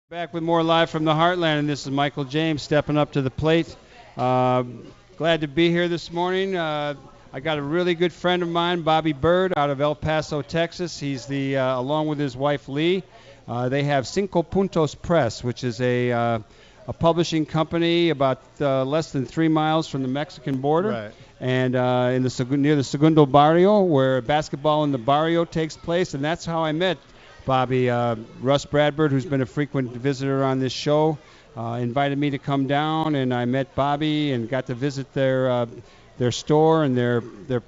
Back with more live from the Heartland, and this is Michael James stepping up to the plate. Uh, Glad to be here this morning. I got a really good friend of mine, Bobby Byrd, out of El Paso, Texas. He's along with his wife Lee. They have Cinco Puntos Press, which is a publishing company about less than 3 miles from the Mexican border, Right. and near the Segundo Barrio, where basketball in the barrio takes place, and that's how I met Bobby. Russ Bradford, who's been a frequent visitor on this show, invited me to come down, and I met Bobby and got to visit their store and the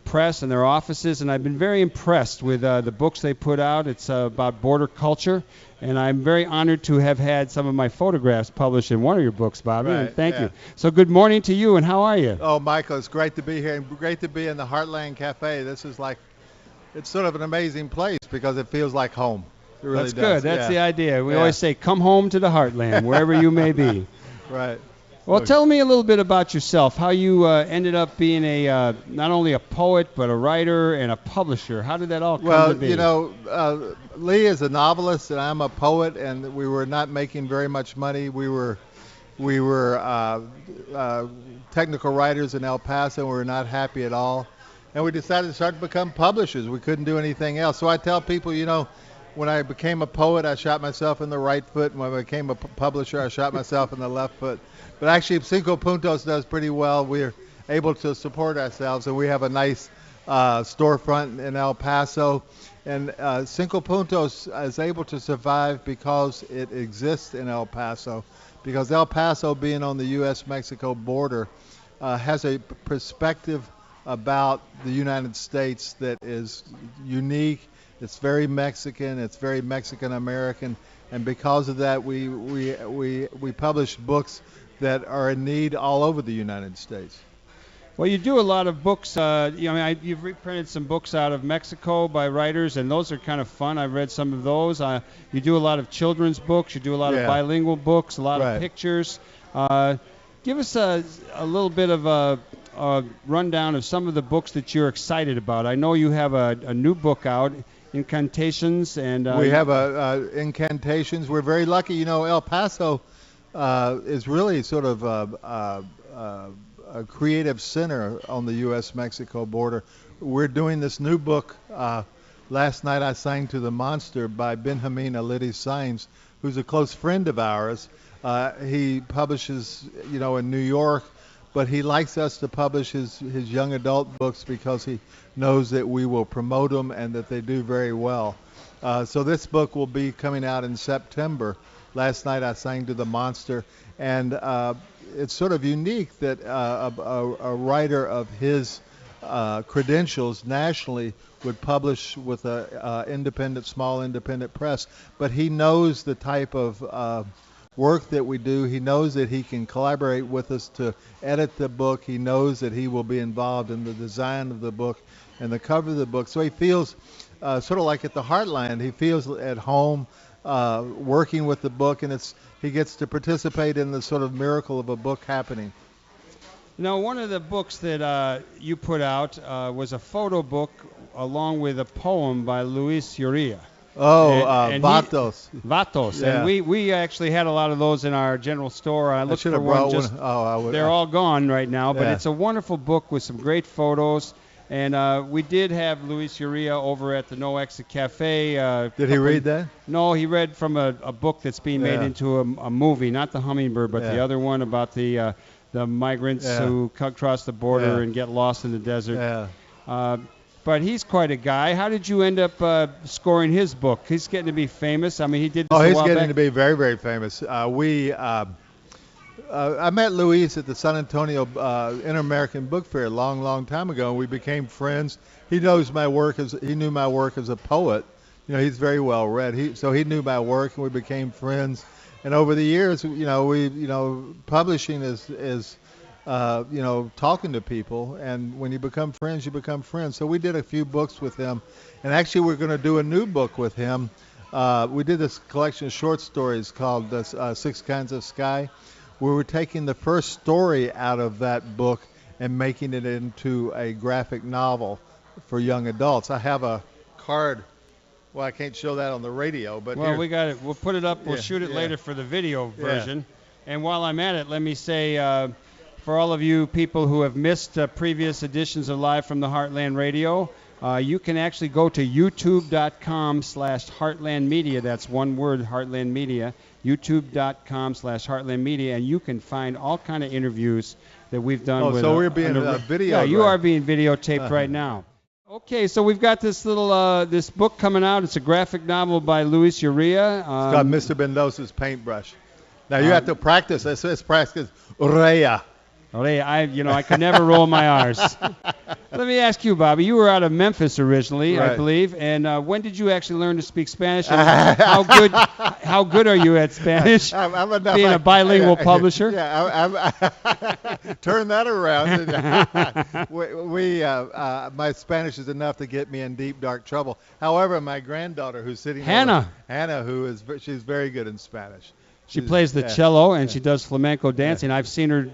press and their offices, and I've been very impressed with the books they put out. It's about border culture, and I'm very honored to have had some of my photographs published in one of your books, Bobby. Right, And thank yeah. you. So good morning to you, and how are you? Oh, Michael, it's great to be here and great to be in the Heartland Cafe. This is it's sort of an amazing place because it feels like home. It really That's does. good. That's the Yeah. idea. We Yeah. always say, come home to the Heartland, wherever you may be. Right. Well, tell me a little bit about yourself, how you ended up being not only a poet, but a writer and a publisher. How did that all come to Well, be? Lee is a novelist and I'm a poet, and we were not making very much money. We were technical writers in El Paso, and we were not happy at all. And we decided to start to become publishers. We couldn't do anything else. So I tell people, when I became a poet, I shot myself in the right foot. And when I became a publisher, I shot myself in the left foot. But actually, Cinco Puntos does pretty well. We're able to support ourselves, and we have a nice storefront in El Paso. And Cinco Puntos is able to survive because it exists in El Paso. Because El Paso, being on the U.S.-Mexico border, has a perspective about the United States that is unique. It's very Mexican. It's very Mexican-American. And because of that, we publish books that are in need all over the United States. Well, you do a lot of books. You've reprinted some books out of Mexico by writers, and those are kind of fun. I've read some of those. You do a lot of children's books. You do a lot of bilingual books, a lot of pictures. Give us a little bit of a rundown of some of the books that you're excited about. I know you have a new book out, Incantations, and we have Incantations. We're very lucky. El Paso is really sort of a creative center on the U.S.-Mexico border. We're doing this new book. Last night I sang to the Monster by Benjamin Alidi Sainz, who's a close friend of ours. He publishes, in New York, but he likes us to publish his young adult books because he knows that we will promote them and that they do very well. So this book will be coming out in September. Last night I sang to the Monster, and it's sort of unique that a writer of his credentials nationally would publish with a small independent press, but he knows the type of work that we do. He knows that he can collaborate with us to edit the book. He knows that he will be involved in the design of the book and the cover of the book. So he feels sort of like at the Heartland. He feels at home working with the book, and he gets to participate in the sort of miracle of a book happening. One of the books that you put out was a photo book along with a poem by Luis Uria. Vatos. Vatos. Yeah. And we actually had a lot of those in our general store. I looked for one. They're all gone right now, but it's a wonderful book with some great photos. And we did have Luis Uria over at the No Exit Cafe. Did he read that? No, he read from a book that's being made into a movie, not The Hummingbird, but the other one about the migrants who cross the border and get lost in the desert. But he's quite a guy. How did you end up scoring his book? He's getting to be famous. I mean, he did this he's a while getting back. to be very, very famous. I met Luis at the San Antonio Inter-American Book Fair a long, long time ago, and we became friends. He knew my work as a poet. He's very well read. So he knew my work, and we became friends. And over the years, publishing is talking to people, and when you become friends, you become friends. So we did a few books with him, and actually we're going to do a new book with him. We did this collection of short stories called Six Kinds of Sky. We were taking the first story out of that book and making it into a graphic novel for young adults. I have a card Well, I can't show that on the radio, but well, here. we got it. We'll put it up. We'll shoot it later for the video version. And while I'm at it, let me say, for all of you people who have missed previous editions of Live from the Heartland Radio, you can actually go to youtube.com/Heartland Media. That's one word, Heartland Media. youtube.com/Heartland Media, and you can find all kind of interviews that we've done. Oh, so we're being videoed. Yeah, you right? are being videotaped right now. Okay, so we've got this little this book coming out. It's a graphic novel by Luis Uria. It's called Mr. Mendoza's Paintbrush. Now you have to practice. It's practice Urea. I could never roll my R's. Let me ask you, Bobby. You were out of Memphis originally, right. I believe. And when did you actually learn to speak Spanish? And how good are you at Spanish? I'm being a bilingual publisher. Yeah, turn that around. My Spanish is enough to get me in deep, dark trouble. However, my granddaughter, who's sitting Hannah, she's very good in Spanish. She plays the cello and she does flamenco dancing. I've seen her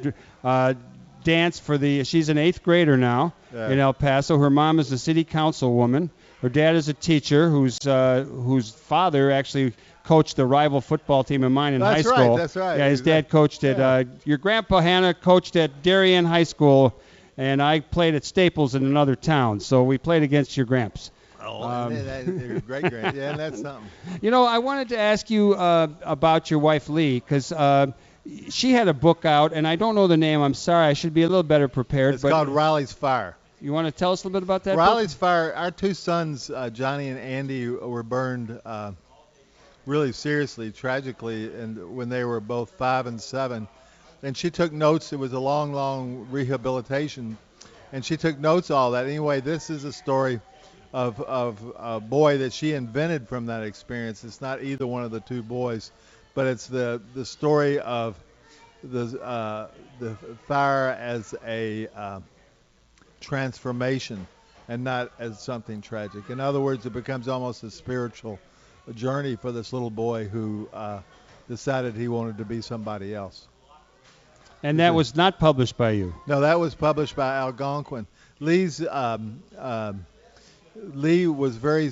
dance she's an 8th grader now in El Paso. Her mom is a city councilwoman. Her dad is a teacher whose father actually coached the rival football team of mine in high school. That's right. Yeah, his dad coached at, your grandpa Hannah coached at Darien High School, and I played at Staples in another town. So we played against your gramps. Great. Yeah, that's something. I wanted to ask you about your wife, Lee, because she had a book out, and I don't know the name. I'm sorry. I should be a little better prepared. It's called Riley's Fire. You want to tell us a little bit about that Riley's Fire, our 2 sons, Johnny and Andy, were burned really seriously, tragically, and when they were both 5 and 7. And she took notes. It was a long, long rehabilitation, and she took notes of all that. Anyway, this is a story of a boy that she invented from that experience. It's not either one of the 2 boys, but it's the story of the fire as a transformation and not as something tragic. In other words, it becomes almost a spiritual journey for this little boy who decided he wanted to be somebody else. And that was not published by you? No, that was published by Algonquin. Lee was very.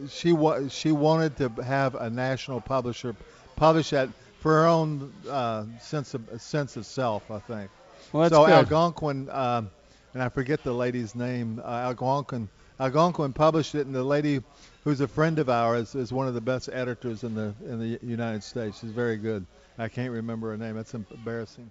She wanted to have a national publisher publish that for her own sense of self, I think. Well, that's so good. Algonquin, and I forget the lady's name. Algonquin published it, and the lady, who's a friend of ours, is one of the best editors in the United States. She's very good. I can't remember her name. That's embarrassing.